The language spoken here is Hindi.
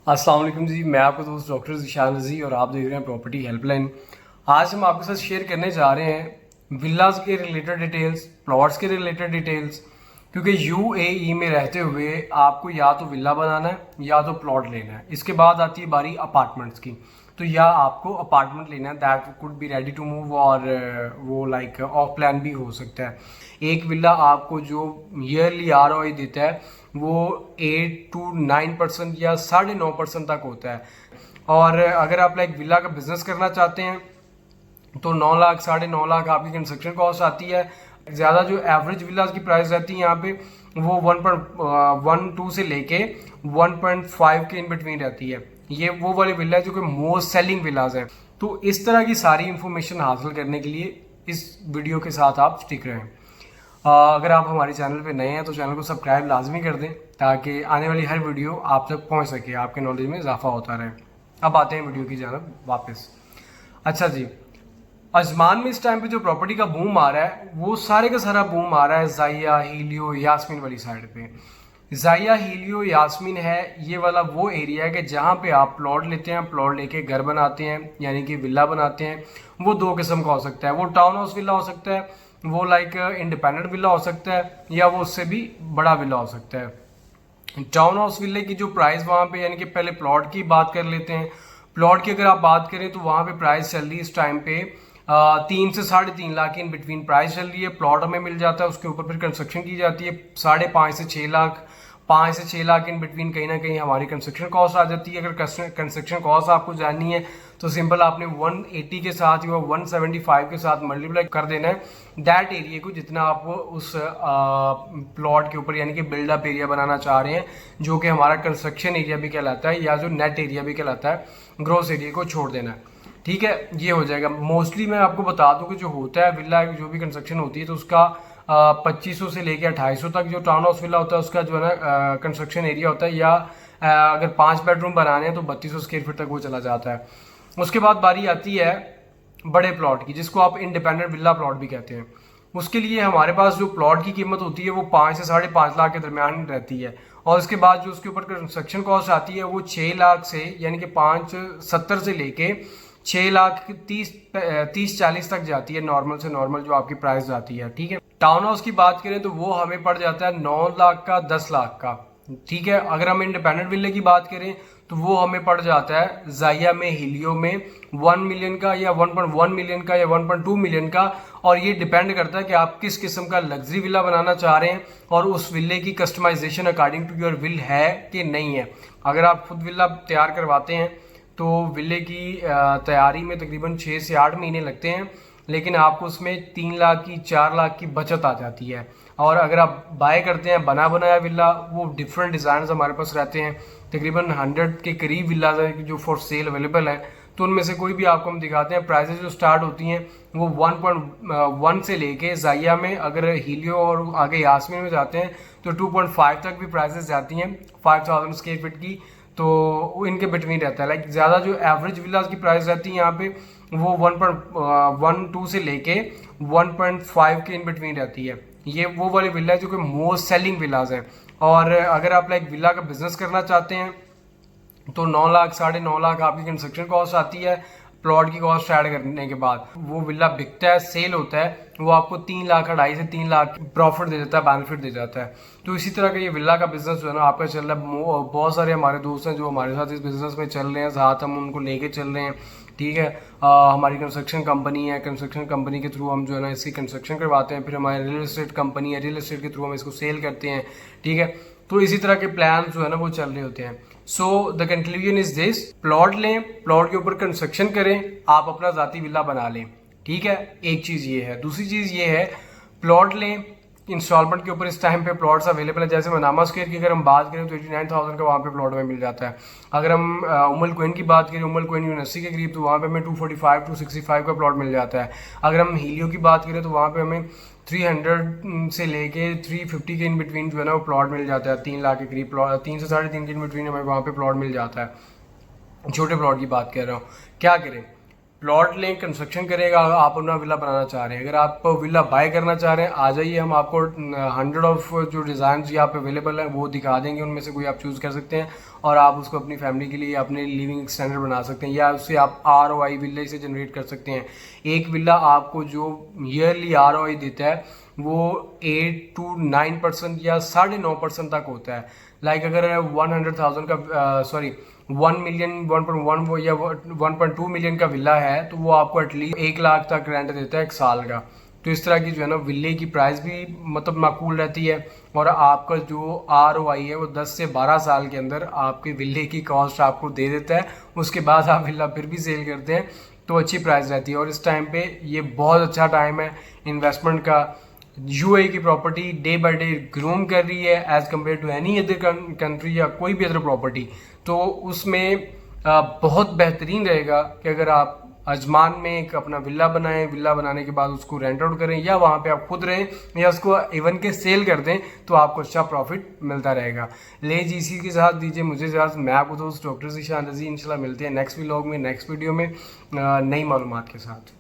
अस्सलाम वालेकुम जी, मैं आपका दोस्त डॉक्टर ज़िशान रज़ी और आप देख रहे हैं प्रॉपर्टी हेल्पलाइन। आज हम आपके साथ शेयर करने जा रहे हैं विलास के रिलेटेड डिटेल्स, प्लॉट्स के रिलेटेड डिटेल्स। क्योंकि यूएई में रहते हुए आपको या तो विला बनाना है या तो प्लॉट लेना है। इसके बाद आती है बारी अपार्टमेंट्स की। तो या आपको अपार्टमेंट लेना है, that could be ready to move, और वो लाइक ऑफ प्लान भी हो सकता है। एक विला आपको जो ईयरली आरओआई देता है वो 8 to 9% या 9.5% तक होता है। और अगर आप लाइक विला का बिजनेस करना चाहते हैं तो 9 लाख 9.5 लाख आपकी कंस्ट्रक्शन कॉस्ट आती है। ज़्यादा जो एवरेज विलास की प्राइस रहती है यहाँ पे वो 1.12 से लेके 1.5 के इन बिटवीन रहती है। ये वो वाले विला है जो कि मोस्ट सेलिंग विलास है। तो इस तरह की सारी इंफॉर्मेशन हासिल करने के लिए इस वीडियो के साथ आप स्टिक रहें। अगर आप हमारे चैनल पे नए हैं तो चैनल को सब्सक्राइब लाजमी कर दें ताकि आने वाली हर वीडियो आप तक पहुंच सके, आपके नॉलेज में इजाफा होता रहे। अब आते हैं वीडियो की जानब वापस। अच्छा जी, अजमान में इस टाइम पे जो प्रॉपर्टी का बूम आ रहा है वो सारे का सारा बूम आ रहा है जाया, हीलियो, यास्मीन वाली साइड पे। जाया, हीलियो, यास्मीन है ये वाला वो एरिया है कि जहाँ पे आप प्लॉट लेते हैं, प्लॉट लेके घर बनाते हैं यानी कि विला बनाते हैं। वो दो किस्म का हो सकता है, वो टाउन हाउस विला हो सकता है, वो लाइक इंडिपेंडेंट विला हो सकता है, या वो उससे भी बड़ा विला हो सकता है। टाउन हाउस विले की जो प्राइस वहाँ पे, यानी कि पहले प्लॉट की बात कर लेते हैं। प्लॉट की अगर आप बात करें तो वहाँ पे प्राइस चल रही है इस टाइम पे 3 से 3.5 लाख के इन बिटवीन प्राइस चल रही है। प्लॉट हमें मिल जाता है, उसके ऊपर फिर कंस्ट्रक्शन की जाती है 5.5 से 6 लाख, 5 से 6 लाख इन बिटवीन कहीं ना कहीं हमारी कंस्ट्रक्शन कॉस्ट आ जाती है। अगर कंस्ट्रक्शन कॉस्ट आपको जाननी है तो सिंपल आपने 180 के साथ या 175 के साथ मल्टीप्लाई कर देना है दैट एरिया को, जितना आप उस प्लॉट के ऊपर यानी कि बिल्डअप एरिया बनाना चाह रहे हैं, जो कि हमारा कंस्ट्रक्शन एरिया भी कहलाता है या जो नेट एरिया भी कहलाता है, ग्रोस एरिया को छोड़ देना है। ठीक है, ये हो जाएगा। मोस्टली मैं आपको बता दूं कि जो होता है विला जो भी कंस्ट्रक्शन होती है तो उसका 2500 से लेके 2800 तक जो टाउन हाउस विला होता है उसका जो है ना कंस्ट्रक्शन एरिया होता है, या अगर 5 बेडरूम बनाने हैं तो 3200 स्क्वायर फीट तक वो चला जाता है। उसके बाद बारी आती है बड़े प्लॉट की, जिसको आप इंडिपेंडेंट विला प्लॉट भी कहते हैं। उसके लिए हमारे पास जो प्लॉट की कीमत होती है वो 5 से 5.5 लाख के दरमियान रहती है, और उसके बाद जो उसके ऊपर कंस्ट्रक्शन कॉस्ट आती है वो 6 लाख से यानी कि 5.70 से लेके 6 लाख 30-40 तक जाती है, नॉर्मल से नॉर्मल जो आपकी प्राइस जाती है। ठीक है, टाउन हाउस की बात करें तो वो हमें पड़ जाता है 9 लाख का, 10 लाख का। ठीक है, अगर हम इंडिपेंडेंट विले की बात करें तो वो हमें पड़ जाता है जाया में, हिलियो में 1 मिलियन का या 1.1 मिलियन का या 1.2 मिलियन का। और ये डिपेंड करता है कि आप किस किस्म का लग्जरी विला बनाना चाह रहे हैं और उस विले की customization according to your will है कि नहीं है। अगर आप खुद विला तैयार करवाते हैं तो विले की तैयारी में तकरीबन 6 से 8 महीने लगते हैं, लेकिन आपको उसमें 3 लाख की 4 लाख की बचत आ जाती है। और अगर आप बाय करते हैं बना बनाया विला, वो डिफरेंट डिज़ाइन हमारे पास रहते हैं, तकरीबन 100 के करीब विलाज हैं जो फॉर सेल अवेलेबल है। तो उनमें से कोई भी आपको हम दिखाते हैं। प्राइसेस जो स्टार्ट होती हैं वो 1.1 से लेके जाया में, अगर हीलियो और आगे यास्मीन में जाते हैं तो 2.5 तक भी प्राइसेस जाती हैं 5000 स्क्वायर फीट की। तो वो इनके बिटवीन रहता है। लाइक ज़्यादा जो एवरेज विलास की प्राइस रहती है यहाँ पे वो 1.12 से लेके 1.5 के इन बिटवीन रहती है। ये वो वाले विला है जो कि मोस्ट सेलिंग विलाज हैं। और अगर आप लाइक विला का बिजनेस करना चाहते हैं तो 9 लाख 9.5 लाख आपकी कंस्ट्रक्शन कॉस्ट आती है। प्लॉट की कॉस्ट ऐड करने के बाद वो विला बिकता है, सेल होता है, वो आपको 3 लाख 2.5 से 3 लाख प्रॉफिट दे देता है, बेनिफिट दे जाता है। तो इसी तरह का ये विला का बिजनेस जो है ना आपका चल रहा है। बहुत सारे हमारे दोस्त हैं जो हमारे साथ इस बिजनेस में चल रहे हैं, साथ हम उनको लेके चल रहे हैं। ठीक है, हमारी कंस्ट्रक्शन कंपनी है, कंस्ट्रक्शन कंपनी के थ्रू हम जो है ना इसकी कंस्ट्रक्शन करवाते हैं। फिर हमारी रियल एस्टेट कंपनी है, रियल एस्टेट के थ्रू हम इसको सेल करते हैं। ठीक है, तो इसी तरह के प्लान जो है ना वो चल रहे होते हैं। So the conclusion is this, plot लें, प्लॉट के ऊपर कंस्ट्रक्शन करें, आप अपना जाती विला बना लें। ठीक है, एक चीज़ ये है। दूसरी चीज़ ये है, प्लॉट लें इंस्टॉलमेंट के ऊपर। इस टाइम पे प्लॉट्स अवेलेबल है, जैसे मनामा स्क्वायर की अगर हम बात करें तो 89,000 का वहाँ पे प्लॉट में मिल जाता है। अगर हम उम्मुल क्वीन की बात करें, उम्मुल क्वीन यूनिवर्सिटी के करीब, तो वहाँ पे हमें 245 265 का प्लॉट मिल जाता है। अगर हम हीलियो की बात करें तो वहाँ पे हमें 300 से लेके 350 के इन बिटवीन जो है ना वो प्लॉट मिल जाता है। 3 लाख के करीब प्लॉट, 3 से 3.5 के इन बिटवीन हमें वहाँ पे प्लॉट मिल जाता है। छोटे प्लॉट की बात कर रहा हूँ। क्या करें, प्लॉट लें, कंस्ट्रक्शन करेगा, आप अपना विला बनाना चाह रहे हैं। अगर आप विला बाय करना चाह रहे हैं, आ जाइए, हम आपको 100 ऑफ जो डिज़ाइन यहाँ पे अवेलेबल है वो दिखा देंगे, उनमें से कोई आप चूज़ कर सकते हैं और आप उसको अपनी फैमिली के लिए अपने लिविंग स्टैंडर्ड बना सकते हैं, या उससे आप ROI विले से जनरेट कर सकते हैं। एक विला आपको जो ईयरली ROI देता है वो 8 to 9% या 9.5% तक होता है। लाइक अगर 100,000 का सॉरी 1 मिलियन 1.1 या 1.2 मिलियन का विला है तो वो आपको एटलीस्ट 1 लाख तक रेंट देता है 1 साल का। तो इस तरह की जो है ना विले की प्राइस भी मतलब माकूल रहती है, और आपका जो ROI है वो 10 से 12 साल के अंदर आपके विले की कॉस्ट आपको दे देता है। उसके बाद आप विला फिर भी सेल करते हैं तो अच्छी प्राइस रहती है, और इस टाइम पे ये बहुत अच्छा टाइम है इन्वेस्टमेंट का। UAE की property day by day groom कर रही है as compare to any other country या कोई भी अदर प्रॉपर्टी। तो उसमें बहुत बेहतरीन रहेगा कि अगर आप अजमान में एक अपना विला बनाएं, विला बनाने के बाद उसको रेंट आउट करें, या वहाँ पे आप खुद रहें, या उसको इवन के सेल कर दें, तो आपको अच्छा प्रॉफिट मिलता रहेगा। ले जी, इसी के साथ दीजिए मुझे इजाज़त। मैं आपको दोस्त डॉक्टर ज़ीशान रज़ी इंशाल्लाह मिलते हैं नेक्स्ट व्लॉग में, नेक्स्ट वीडियो में नई मालूमात के साथ।